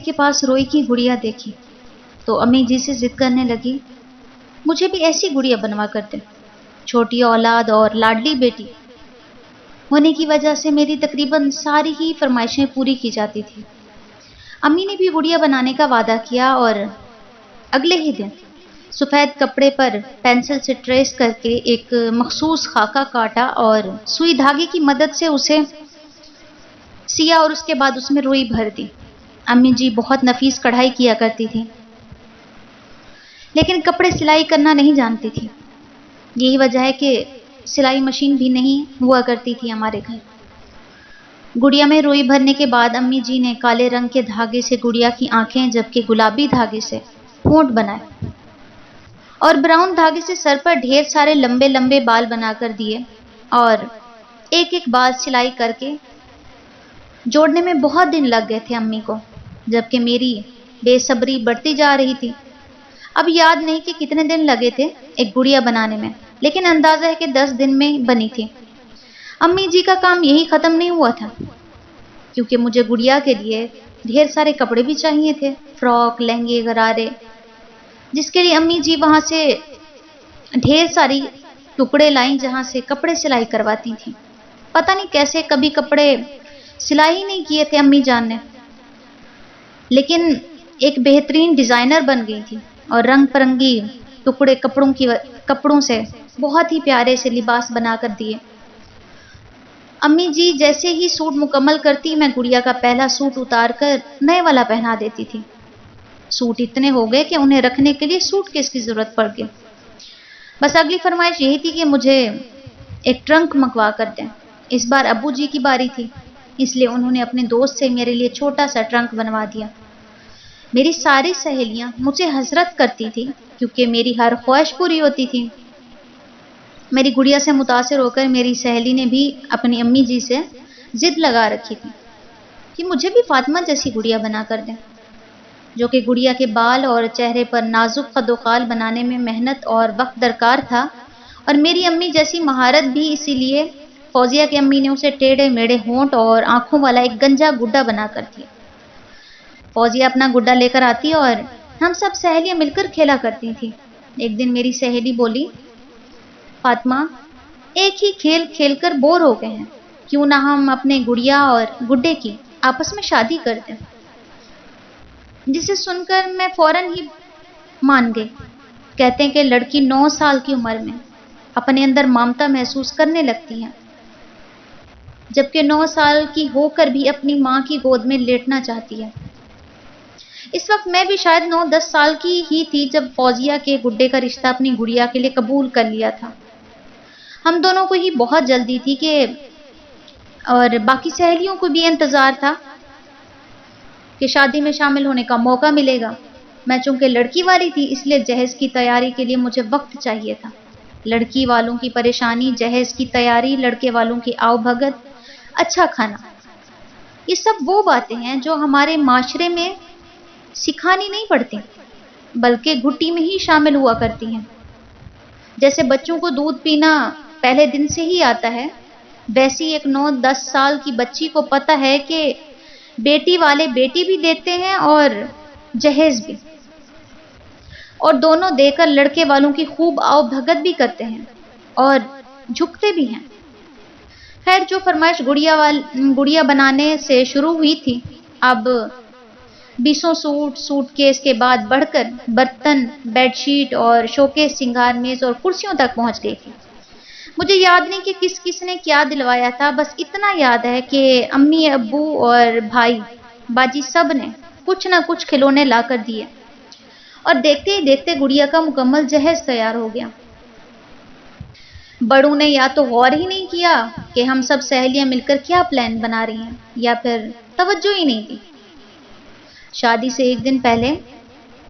کے پاس روئی کی گڑیا دیکھی تو امی جی سے ضد کرنے لگی، مجھے بھی ایسی گڑیا بنوا کر دے۔ چھوٹی اولاد اور لاڈلی بیٹی ہونے کی وجہ سے میری تقریباً ساری ہی فرمائشیں پوری کی جاتی تھی۔ امی نے بھی گڑیا بنانے کا وعدہ کیا اور اگلے ہی دن سفید کپڑے پر پینسل سے ٹریس کر کے ایک مخصوص خاکہ کاٹا اور سوئی دھاگے کی مدد سے اسے سیا اور اس کے بعد اس میں روئی بھر دی۔ امی جی بہت نفیس کڑھائی کیا کرتی تھی لیکن کپڑے سلائی کرنا نہیں جانتی تھی۔ یہی وجہ ہے کہ سلائی مشین بھی نہیں ہوا کرتی تھی ہمارے گھر۔ گڑیا میں روئی بھرنے کے بعد امی جی نے کالے رنگ کے دھاگے سے گڑیا کی آنکھیں جبکہ گلابی دھاگے سے ہونٹ بنائے اور براؤن دھاگے سے سر پر ڈھیر سارے لمبے لمبے بال بنا کر دیے اور ایک ایک بال سلائی کر کے جوڑنے میں بہت دن لگ گئے تھے امی کو، جبکہ میری بے صبری بڑھتی جا رہی تھی۔ اب یاد نہیں کہ کتنے دن لگے تھے ایک گڑیا بنانے میں، لیکن اندازہ ہے کہ 10 دن میں بنی تھی۔ امی جی کا کام یہی ختم نہیں ہوا تھا کیونکہ مجھے گڑیا کے لیے ڈھیر سارے کپڑے بھی چاہیے تھے، فراک، لہنگے، غرارے، جس کے لیے امی جی وہاں سے ڈھیر ساری ٹکڑے لائیں جہاں سے کپڑے سلائی کرواتی تھیں۔ پتہ نہیں کیسے کبھی کپڑے سلائی ہی نہیں کیے تھے امی جان نے، لیکن ایک بہترین ڈیزائنر بن گئی تھی اور رنگ برنگی ٹکڑے کپڑوں سے بہت ہی پیارے سے لباس بنا کر دیے۔ امی جی جیسے ہی سوٹ مکمل کرتی میں گڑیا کا پہلا سوٹ اتار کر نئے والا پہنا دیتی تھی۔ سوٹ اتنے ہو گئے کہ انہیں رکھنے کے لیے سوٹ کیس کی ضرورت پڑ گئی۔ بس اگلی فرمائش یہی تھی کہ مجھے ایک ٹرنک منگوا کر دیں۔ اس بار ابو جی کی باری تھی، اس لیے انہوں نے اپنے دوست سے میرے لیے چھوٹا سا ٹرنک بنوا دیا۔ میری ساری سہیلیاں مجھے حسرت کرتی تھی کیونکہ میری ہر خواہش پوری ہوتی تھی۔ میری گڑیا سے متاثر ہو کر میری سہیلی نے بھی اپنی امی جی سے ضد لگا رکھی تھی کہ مجھے بھی فاطمہ جیسی گڑیا بنا کر دیں، جو کہ گڑیا کے بال اور چہرے پر نازک خد و خال بنانے میں محنت اور وقت درکار تھا، اور میری امی جیسی مہارت بھی اسی لیے فوزیہ کی امی نے اسے ٹیڑھے میڑھے ہونٹ اور آنکھوں والا ایک گنجا گڈا بنا کر دیا۔ فوزیہ اپنا گڈا لے کر آتی اور ہم سب سہیلیاں مل کر کھیلا کرتی تھی۔ ایک دن میری سہیلی بولی، فاطمہ ایک ہی کھیل کھیل کر بور ہو گئے ہیں، کیوں نہ ہم اپنے گڑیا اور گڈے کی آپس میں شادی کر دیں؟ جسے سن کر میں فوراً ہی مان گئی۔ کہتے ہیں کہ لڑکی 9 سال کی عمر میں اپنے اندر ممتا محسوس کرنے لگتی ہے، جبکہ 9 سال کی ہو کر بھی اپنی ماں کی گود میں لیٹنا چاہتی ہے۔ اس وقت میں بھی شاید 9-10 سال کی ہی تھی جب فوزیہ کے گڈے کا رشتہ اپنی گڑیا کے لیے قبول کر لیا تھا۔ ہم دونوں کو ہی بہت جلدی تھی اور باقی سہیلیوں کو بھی انتظار تھا کہ شادی میں شامل ہونے کا موقع ملے گا۔ میں چونکہ لڑکی والی تھی اس لیے جہیز کی تیاری کے لیے مجھے وقت چاہیے تھا۔ لڑکی والوں کی پریشانی، جہیز کی تیاری، لڑکے والوں کی آؤ بھگت، اچھا کھانا، یہ سب وہ باتیں ہیں جو ہمارے معاشرے میں سکھانی نہیں پڑتی بلکہ گھٹی میں ہی شامل ہوا کرتی ہیں۔ جیسے بچوں کو دودھ پینا پہلے دن سے ہی آتا ہے، ویسی ایک 9-10 سال کی بچی کو پتہ ہے کہ بیٹی والے بیٹی بھی دیتے ہیں اور جہیز بھی، اور دونوں دے کر لڑکے والوں کی خوب آؤ بھگت بھی کرتے ہیں اور جھکتے بھی ہیں۔ خیر، جو فرمائش گڑیا بنانے سے شروع ہوئی تھی اب 20 سوٹ کیس کے بعد بڑھ کر برتن، بیڈ شیٹ اور شوکیس، سنگار میز اور کرسیوں تک پہنچ گئی تھی۔ مجھے یاد نہیں کہ کس نے کیا دلوایا تھا، بس اتنا یاد ہے کہ امی، ابو اور بھائی باجی سب نے کچھ نہ کچھ کھلونے لا کر دیے اور دیکھتے ہی دیکھتے گڑیا کا مکمل جہیز تیار ہو گیا۔ بڑوں نے یا تو غور ہی نہیں کیا کہ ہم سب سہیلیاں مل کر کیا پلان بنا رہی ہیں، یا پھر توجہ ہی نہیں دی۔ شادی سے ایک دن پہلے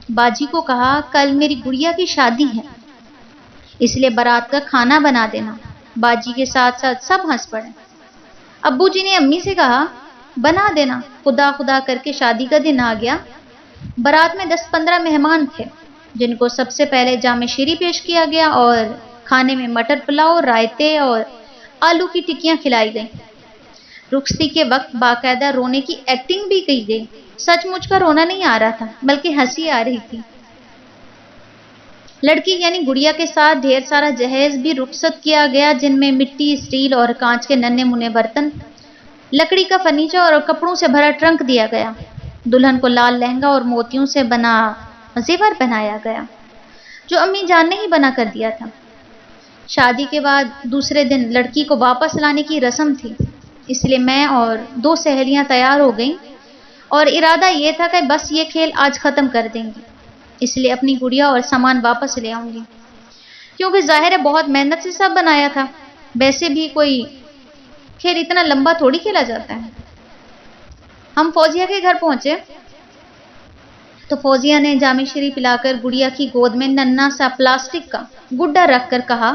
باجی کو کہا، کل میری گڑیا کی شادی ہے اس لیے بارات کا کھانا بنا دینا۔ باجی کے ساتھ ساتھ سب ہنس پڑے۔ ابو جی نے امی سے کہا، بنا دینا۔ خدا خدا کر کے شادی کا دن آ گیا۔ بارات میں 10-15 مہمان تھے جن کو سب سے پہلے جام شیری پیش کیا گیا اور کھانے میں مٹر پلاؤ، رائتے اور آلو کی ٹکیاں کھلائی گئیں۔ رخصتی کے وقت باقاعدہ رونے کی ایکٹنگ بھی کی گئی۔ سچ مچ کا رونا نہیں آ رہا تھا بلکہ ہنسی آ رہی تھی۔ لڑکی یعنی گڑیا کے ساتھ ڈھیر سارا جہیز بھی رخصت کیا گیا، جن میں مٹی، اسٹیل اور کانچ کے ننھے منے برتن، لکڑی کا فرنیچر اور کپڑوں سے بھرا ٹرنک دیا گیا۔ دلہن کو لال لہنگا اور موتیوں سے بنا زیور پہنایا گیا جو امی جان نے ہی بنا کر دیا تھا۔ شادی کے بعد دوسرے دن لڑکی کو واپس لانے کی رسم تھی، اس لیے میں اور 2 سہیلیاں تیار ہو گئیں اور ارادہ یہ تھا کہ بس یہ کھیل آج ختم کر دیں گے، اس لیے اپنی گڑیا اور سامان واپس لے آؤں گی، کیونکہ ظاہر ہے بہت محنت سے سب بنایا تھا۔ ویسے بھی کوئی کھیل اتنا لمبا تھوڑی کھیلا جاتا ہے۔ ہم فوزیہ کے گھر پہنچے تو فوزیہ نے جامع شریف پلا کر گڑیا کی گود میں ننھا سا پلاسٹک کا گڈا رکھ کر کہا،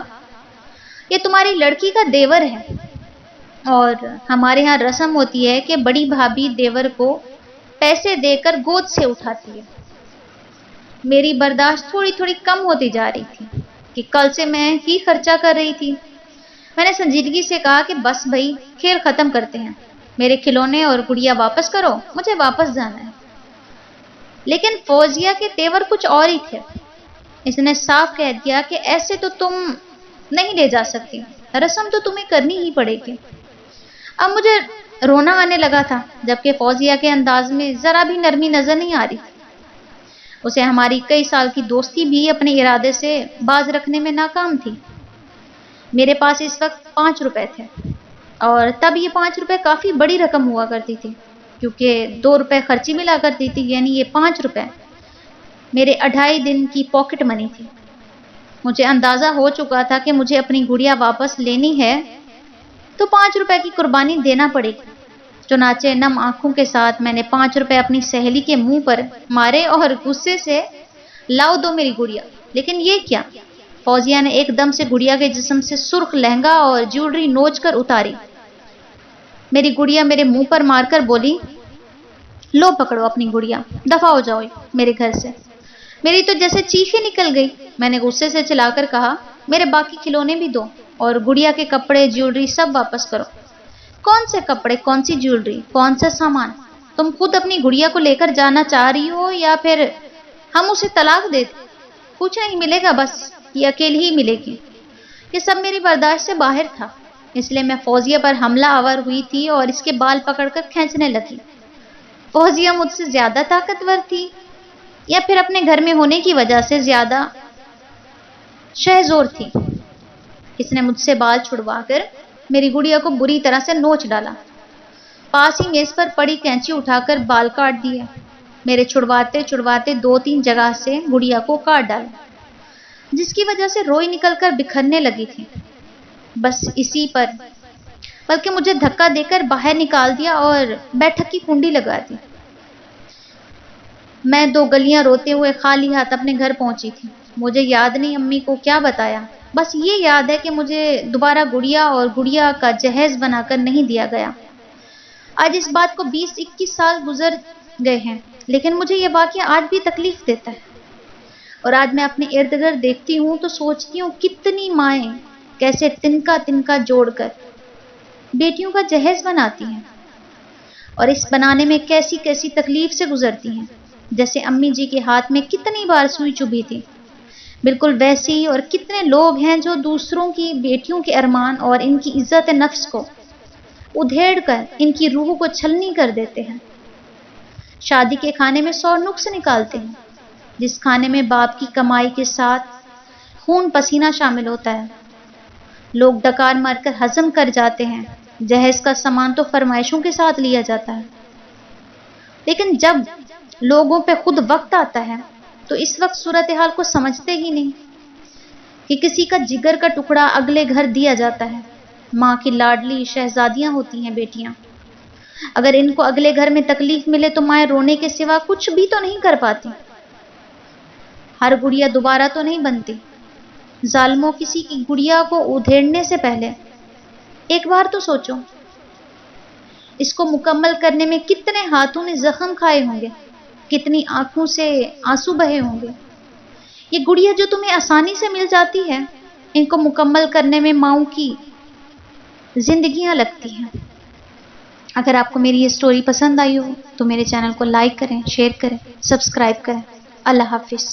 یہ تمہاری لڑکی کا دیور ہے، اور ہمارے ہاں رسم ہوتی ہے کہ بڑی بھابھی دیور کو پیسے دے کر گود سے اٹھاتی ہے۔ میری برداشت تھوڑی تھوڑی کم ہوتی جا رہی تھی کہ کل سے میں ہی خرچہ کر رہی تھی۔ میں نے سنجیدگی سے کہا کہ بس بھائی کھیل ختم کرتے ہیں، میرے کھلونے اور گڑیا واپس کرو، مجھے واپس جانا ہے۔ لیکن فوزیہ کے تیور کچھ اور ہی تھے۔ اس نے صاف کہہ دیا کہ ایسے تو تم نہیں لے جا سکتی، رسم تو تمہیں کرنی ہی پڑے گی۔ اب مجھے رونا آنے لگا تھا، جبکہ فوزیہ کے انداز میں ذرا بھی نرمی نظر نہیں آ رہی تھی۔ اسے ہماری کئی سال کی دوستی بھی اپنے ارادے سے باز رکھنے میں ناکام تھی۔ میرے پاس اس وقت 5 روپے تھے، اور تب یہ 5 روپے کافی بڑی رقم ہوا کرتی تھی، کیونکہ 2 روپے خرچی ملا کرتی تھی، یعنی یہ 5 روپے میرے 2.5 دن کی پاکٹ منی تھی۔ مجھے اندازہ ہو چکا تھا کہ مجھے اپنی گڑیا واپس لینی ہے تو 5 روپے کی قربانی دینا پڑے گی۔ چنانچہ نم آنکھوں کے ساتھ میں نے 5 روپے اپنی سہیلی کے منہ پر مارے اور غصے سے لاؤ دو میری گڑیا۔ لیکن یہ کیا؟ فوزیہ نے ایک دم سے گڑیا کے جسم سے سرخ لہنگا اور جیولری نوچ کر اتاری۔ میری گڑیا میرے منہ پر مار کر بولی، لو پکڑو اپنی گڑیا، دفع ہو جاؤ میرے گھر سے۔ میری تو جیسے چیخیں نکل گئی۔ میں نے غصے سے چلا کر کہا، میرے باقی کھلونے بھی دو اور گڑیا کے کپڑے، جیولری سب واپس کرو۔ کون سے کپڑے، کون سی جیولری، کون سا سامان؟ تم خود اپنی گڑیا کو لے کر جانا چاہ رہی ہو یا پھر ہم اسے طلاق دے دیں؟ کچھ نہیں ملے گا، بس یہ اکیلی ہی ملے گی۔ یہ سب میری برداشت سے باہر تھا، اس لیے میں فوزیہ پر حملہ آور ہوئی تھی اور اس کے بال پکڑ کر کھینچنے لگی۔ فوزیہ مجھ سے زیادہ طاقتور تھی یا پھر اپنے گھر میں ہونے کی وجہ سے زیادہ شہزور تھی۔ اس نے مجھ سے بال چھڑوا کر میری گڑیا کو بری طرح سے نوچ ڈالا۔ پاس ہی میز پر پڑی کینچی اٹھا کر بال کاٹ دیے۔ میرے چھڑواتے چھڑواتے 2-3 جگہ سے گڑیا کو کاٹ ڈالا، جس کی وجہ سے روئی نکل کر بکھرنے لگی تھی۔ بس اسی پر بلکہ مجھے دھکا دے کر باہر نکال دیا اور بیٹھک کی کنڈی لگا دی۔ میں 2 گلیاں روتے ہوئے خالی ہاتھ اپنے گھر پہنچی تھی۔ مجھے یاد نہیں امی کو کیا بتایا، بس یہ یاد ہے کہ مجھے دوبارہ گڑیا اور گڑیا کا جہیز بنا کر نہیں دیا گیا۔ آج اس بات کو 20-21 سال گزر گئے ہیں، لیکن مجھے یہ واقعہ آج بھی تکلیف دیتا ہے۔ اور آج میں اپنے ارد گرد دیکھتی ہوں تو سوچتی ہوں کتنی مائیں کیسے تنکا تنکا جوڑ کر بیٹیوں کا جہیز بناتی ہیں، اور اس بنانے میں کیسی کیسی تکلیف سے گزرتی ہیں۔ جیسے امی جی کے ہاتھ میں کتنی بار سوئی چبھی تھی، بالکل ویسے ہی اور کتنے لوگ ہیں جو دوسروں کی بیٹیوں کے ارمان اور ان کی عزت نفس کو ادھیڑ کر ان کی روح کو چھلنی کر دیتے ہیں۔ شادی کے کھانے میں 100 نقص نکالتے ہیں، جس کھانے میں باپ کی کمائی کے ساتھ خون پسینہ شامل ہوتا ہے۔ لوگ ڈکار مار کر ہضم کر جاتے ہیں، جہیز کا سامان تو فرمائشوں کے ساتھ لیا جاتا ہے۔ لیکن جب لوگوں پہ خود وقت آتا ہے تو اس وقت صورتحال کو سمجھتے ہی نہیں کہ کسی کا جگر کا ٹکڑا اگلے گھر دیا جاتا ہے۔ ماں کی لاڈلی شہزادیاں ہوتی ہیں بیٹیاں، اگر ان کو اگلے گھر میں تکلیف ملے تو مائیں رونے کے سوا کچھ بھی تو نہیں کر پاتی۔ ہر گڑیا دوبارہ تو نہیں بنتی۔ ظالموں، کسی کی گڑیا کو ادھیڑنے سے پہلے ایک بار تو سوچو، اس کو مکمل کرنے میں کتنے ہاتھوں نے زخم کھائے ہوں گے، کتنی آنکھوں سے آنسو بہے ہوں گے۔ یہ گڑیا جو تمہیں آسانی سے مل جاتی ہے، ان کو مکمل کرنے میں ماؤں کی زندگیاں لگتی ہیں۔ اگر آپ کو میری یہ سٹوری پسند آئی ہو تو میرے چینل کو لائک کریں، شیئر کریں، سبسکرائب کریں۔ اللہ حافظ۔